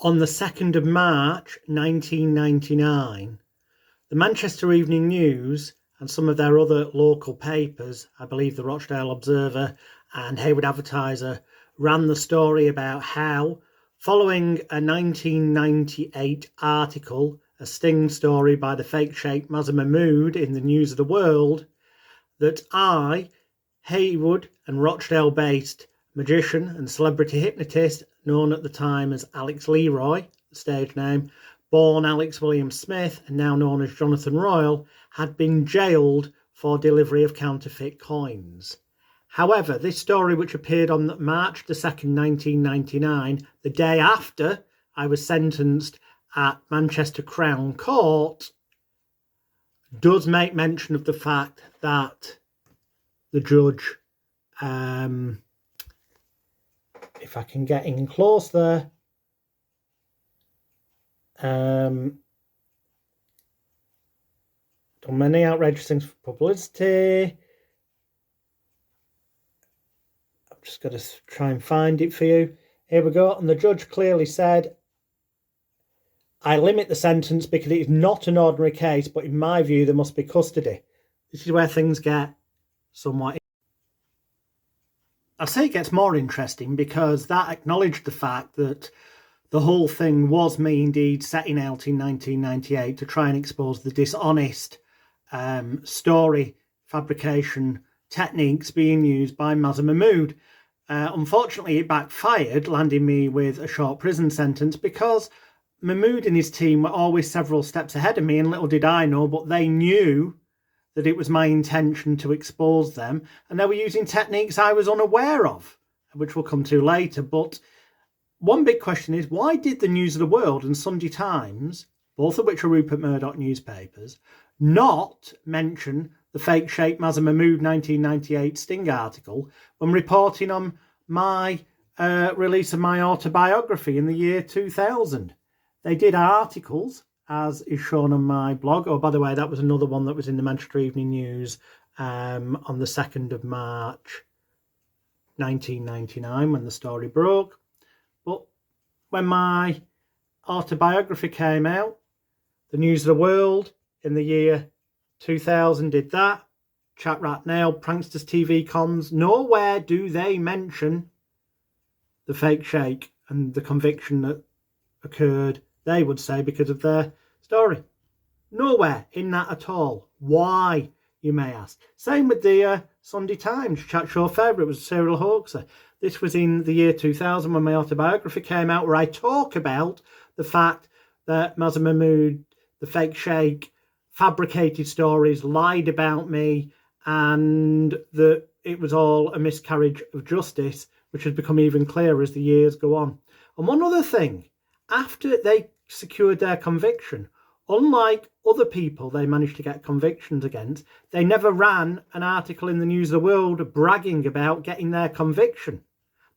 On the 2nd of March 1999, the Manchester Evening News and some of their other local papers, I believe the Rochdale Observer and Hayward Advertiser, ran the story about how, following a 1998 article, a sting story by the fake Sheikh Mazher Mahmood in the News of the World, that I, Hayward and Rochdale-based magician and celebrity hypnotist, known at the time as Alex-Leroy, the stage name, born Alex William Smith and now known as Jonathan Royle, had been jailed for delivery of counterfeit coins. However, this story, which appeared on March the 2nd, 1999, the day after I was sentenced at Manchester Crown Court, does make mention of the fact that the judge, if I can get in close there, done many outrageous things for publicity. I'm just going to try and find it for you. Here we go. And the judge clearly said, I limit the sentence because it is not an ordinary case, but in my view, there must be custody. This is where things get somewhat... I say it gets more interesting because that acknowledged the fact that the whole thing was me indeed setting out in 1998 to try and expose the dishonest story fabrication techniques being used by Mazher Mahmood. Unfortunately, it backfired, landing me with a short prison sentence because Mahmood and his team were always several steps ahead of me, and little did I know, but they knew that it was my intention to expose them, and they were using techniques I was unaware of, which we'll come to later. But one big question is, why did the News of the World and Sunday Times, both of which are Rupert Murdoch newspapers, not mention the fake Sheikh Mazher Mahmood 1998 sting article when reporting on my release of my autobiography in the year 2000? They did articles, as is shown on my blog. Oh, by the way, that was another one that was in the Manchester Evening News on the 2nd of March 1999 when the story broke. But when my autobiography came out, the News of the World in the year 2000 did that. Chat Rat Nail, Pranksters TV Cons, nowhere do they mention the fake Sheikh and the conviction that occurred, they would say, because of their story. Nowhere in that at all. Why, you may ask? Same with the Sunday Times chat show favourite, was a serial hoaxer. This was in the year 2000 when my autobiography came out, where I talk about the fact that Mazher Mahmood, the fake Sheikh, fabricated stories, lied about me, and that it was all a miscarriage of justice, which has become even clearer as the years go on. And one other thing, after they secured their conviction, unlike other people they managed to get convictions against, they never ran an article in the News of the World bragging about getting their conviction.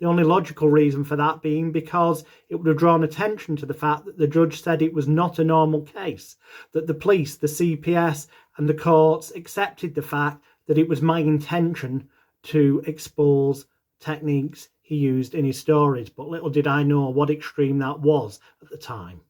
The only logical reason for that being because it would have drawn attention to the fact that the judge said it was not a normal case, that the police, the CPS and the courts accepted the fact that it was my intention to expose techniques he used in his stories. But little did I know what extreme that was at the time.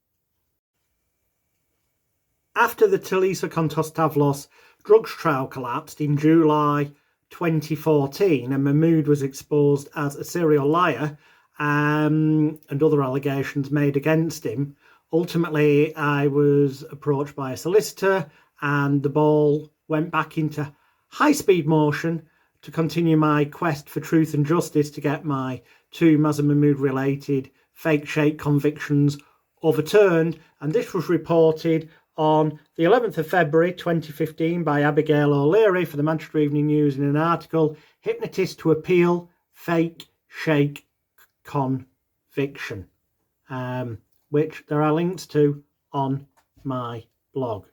After the Talisa Kontostavlos drugs trial collapsed in July 2014 and Mahmood was exposed as a serial liar and other allegations made against him, ultimately I was approached by a solicitor and the ball went back into high-speed motion to continue my quest for truth and justice to get my two Mazher Mahmood related fake Sheikh convictions overturned. And this was reported on the 11th of February 2015 by Abigail O'Leary for the Manchester Evening News in an article, Hypnotist to Appeal Fake Sheikh Conviction, which there are links to on my blog.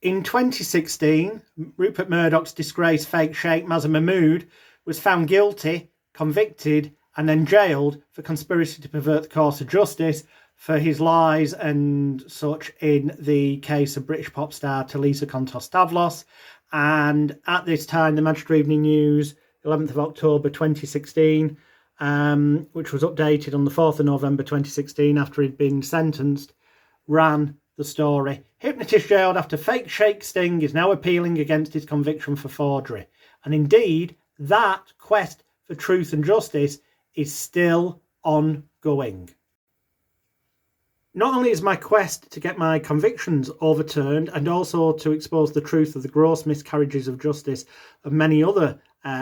In 2016, Rupert Murdoch's disgraced fake Sheikh Mazher Mahmood was found guilty, convicted and then jailed for conspiracy to pervert the course of justice for his lies and such in the case of British pop star Talisa Kontostavlos. And at this time, the Manchester Evening News, 11th of October 2016, which was updated on the 4th of November 2016 after he'd been sentenced, ran the story. Hypnotist jailed after fake Sheikh sting is now appealing against his conviction for forgery. And indeed, that quest for truth and justice is still ongoing. Not only is my quest to get my convictions overturned and also to expose the truth of the gross miscarriages of justice of many other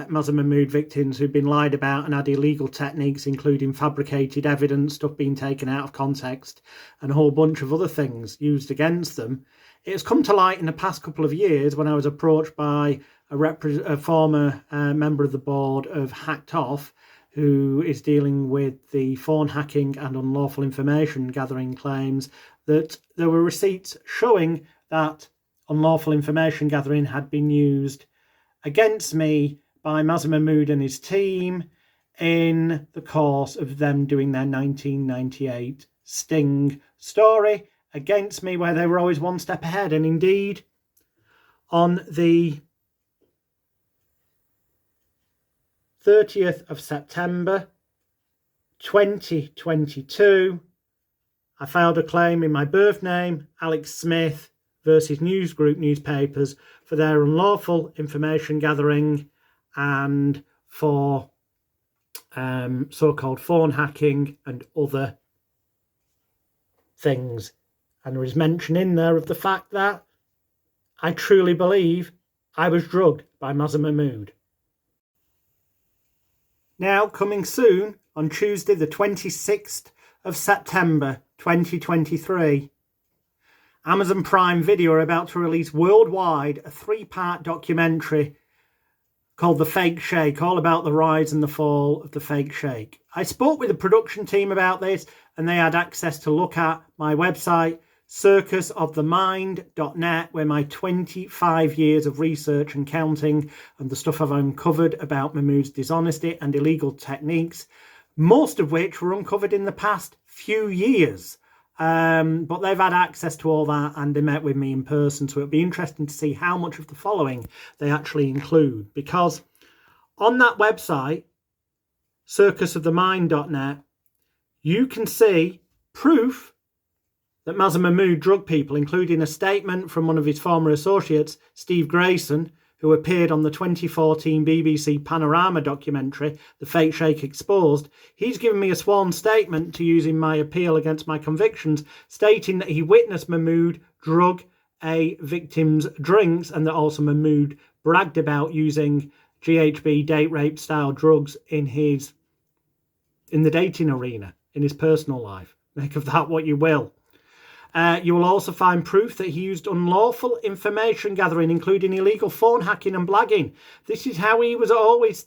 Mazher Mahmood victims who've been lied about and had illegal techniques, including fabricated evidence, stuff being taken out of context, and a whole bunch of other things used against them. It has come to light in the past couple of years when I was approached by a former member of the board of Hacked Off, who is dealing with the phone hacking and unlawful information gathering claims, that there were receipts showing that unlawful information gathering had been used against me by Mazher Mahmood and his team in the course of them doing their 1998 sting story against me, where they were always one step ahead. And indeed, on the 30th of September 2022, I filed a claim in my birth name, Alex Smith, versus News Group newspapers for their unlawful information gathering and for so-called phone hacking and other things. And there is mention in there of the fact that I truly believe I was drugged by Mazher Mahmood. Now, coming soon, on Tuesday the 26th of September 2023, Amazon Prime Video are about to release worldwide a 3-part documentary called The Fake Sheikh, all about the rise and the fall of the fake sheikh. I spoke with the production team about this, and they had access to look at my website, circusofthemind.net, where my 25 years of research and counting and the stuff I've uncovered about Mahmood's dishonesty and illegal techniques, most of which were uncovered in the past few years. But they've had access to all that, and they met with me in person, so it'll be interesting to see how much of the following they actually include, because on that website, circusofthemind.net, you can see proof that Mazher Mahmood drugged people, including a statement from one of his former associates, Steve Grayson, who appeared on the 2014 BBC Panorama documentary, The Fake Sheikh Exposed. He's given me a sworn statement to use in my appeal against my convictions, stating that he witnessed Mahmood drug a victim's drinks, and that also Mahmood bragged about using GHB date rape style drugs in the dating arena, in his personal life. Make of that what you will. You will also find proof that he used unlawful information gathering, including illegal phone hacking and blagging. This is how he was always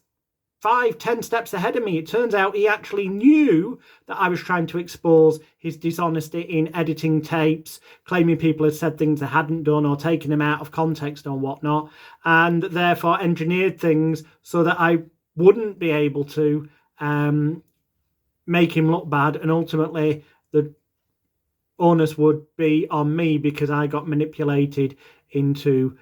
5-10 steps ahead of me. It turns out he actually knew that I was trying to expose his dishonesty in editing tapes, claiming people had said things they hadn't done or taken them out of context or whatnot, and therefore engineered things so that I wouldn't be able to make him look bad, and ultimately the onus would be on me because I got manipulated into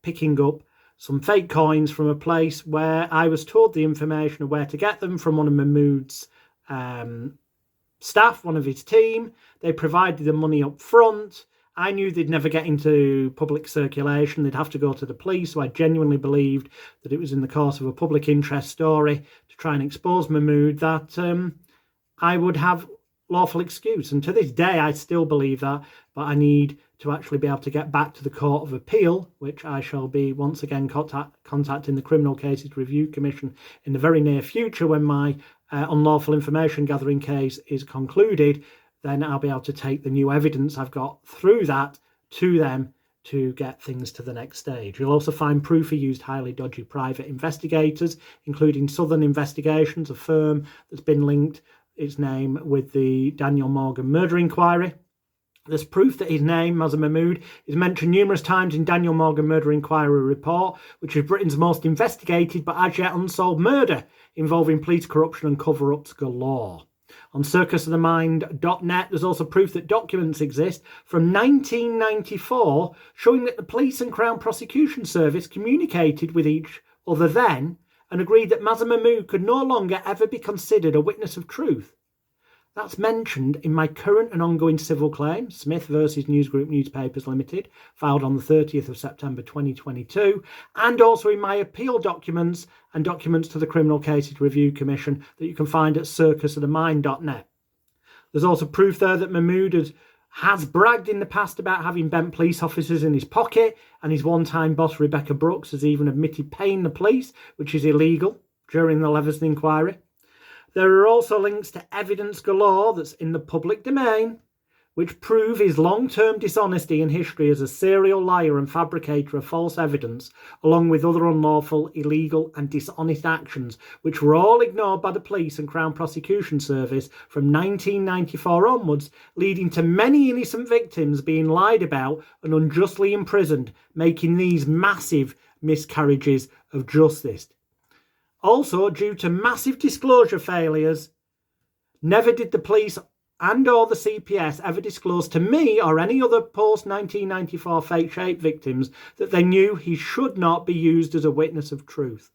picking up some fake coins from a place where I was told the information of where to get them from one of Mahmood's staff, one of his team. They provided the money up front. I knew they'd never get into public circulation. They'd have to go to the police. So I genuinely believed that it was in the course of a public interest story to try and expose Mahmood that I would have lawful excuse. And to this day, I still believe that, but I need to actually be able to get back to the Court of Appeal, which I shall be once again contacting the Criminal Cases Review Commission in the very near future when my unlawful information gathering case is concluded. Then I'll be able to take the new evidence I've got through that to them to get things to the next stage. You'll also find proof he used highly dodgy private investigators, including Southern Investigations, a firm that's been linked its name with the Daniel Morgan murder inquiry. There's proof that his name, Mazher Mahmood, is mentioned numerous times in Daniel Morgan murder inquiry report, which is Britain's most investigated but as yet unsolved murder involving police corruption and cover-ups galore. On circusofthemind.net, there's also proof that documents exist from 1994 showing that the police and Crown Prosecution Service communicated with each other then and agreed that Mazher Mahmood could no longer ever be considered a witness of truth. That's mentioned in my current and ongoing civil claim, Smith versus News Group Newspapers Limited, filed on the 30th of September 2022, and also in my appeal documents and documents to the Criminal Cases Review Commission that you can find at circusofthemind.net. There's also proof there that Mahmood has bragged in the past about having bent police officers in his pocket, and his one-time boss, Rebecca Brooks, has even admitted paying the police, which is illegal, during the Leveson inquiry. There are also links to evidence galore that's in the public domain, which prove his long-term dishonesty and history as a serial liar and fabricator of false evidence, along with other unlawful, illegal and dishonest actions, which were all ignored by the police and Crown Prosecution Service from 1994 onwards, leading to many innocent victims being lied about and unjustly imprisoned, making these massive miscarriages of justice. Also, due to massive disclosure failures, never did the police and or the CPS ever disclose to me or any other post-1994 fake shape victims that they knew he should not be used as a witness of truth.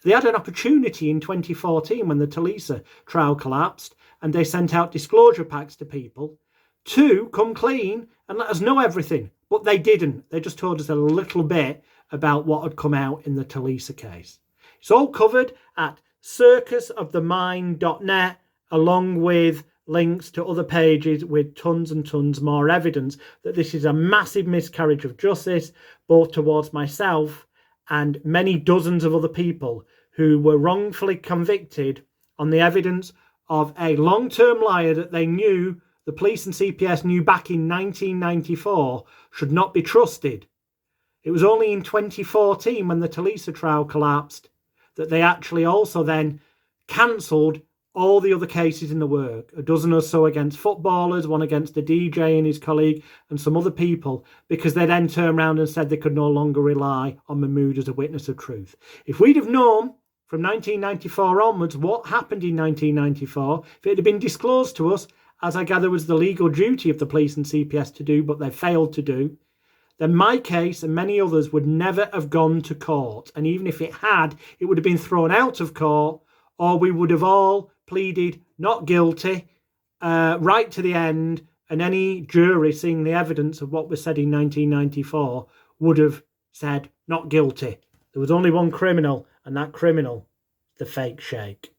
They had an opportunity in 2014 when the Talisa trial collapsed, and they sent out disclosure packs to people to come clean and let us know everything, but they didn't. They just told us a little bit about what had come out in the Talisa case. It's all covered at circusofthemind.net, along with links to other pages with tons and tons more evidence that this is a massive miscarriage of justice, both towards myself and many dozens of other people who were wrongfully convicted on the evidence of a long-term liar that they knew, the police and CPS knew back in 1994, should not be trusted. It was only in 2014, when the Talisa trial collapsed, that they actually also then cancelled all the other cases in the work, a dozen or so against footballers, one against a DJ and his colleague, and some other people, because they then turned around and said they could no longer rely on Mahmood as a witness of truth. If we'd have known from 1994 onwards what happened in 1994, if it had been disclosed to us, as I gather was the legal duty of the police and CPS to do, but they failed to do, then my case and many others would never have gone to court. And even if it had, it would have been thrown out of court, or we would have all pleaded not guilty right to the end, and any jury seeing the evidence of what was said in 1994 would have said not guilty. There was only one criminal, and that criminal, the fake Sheikh.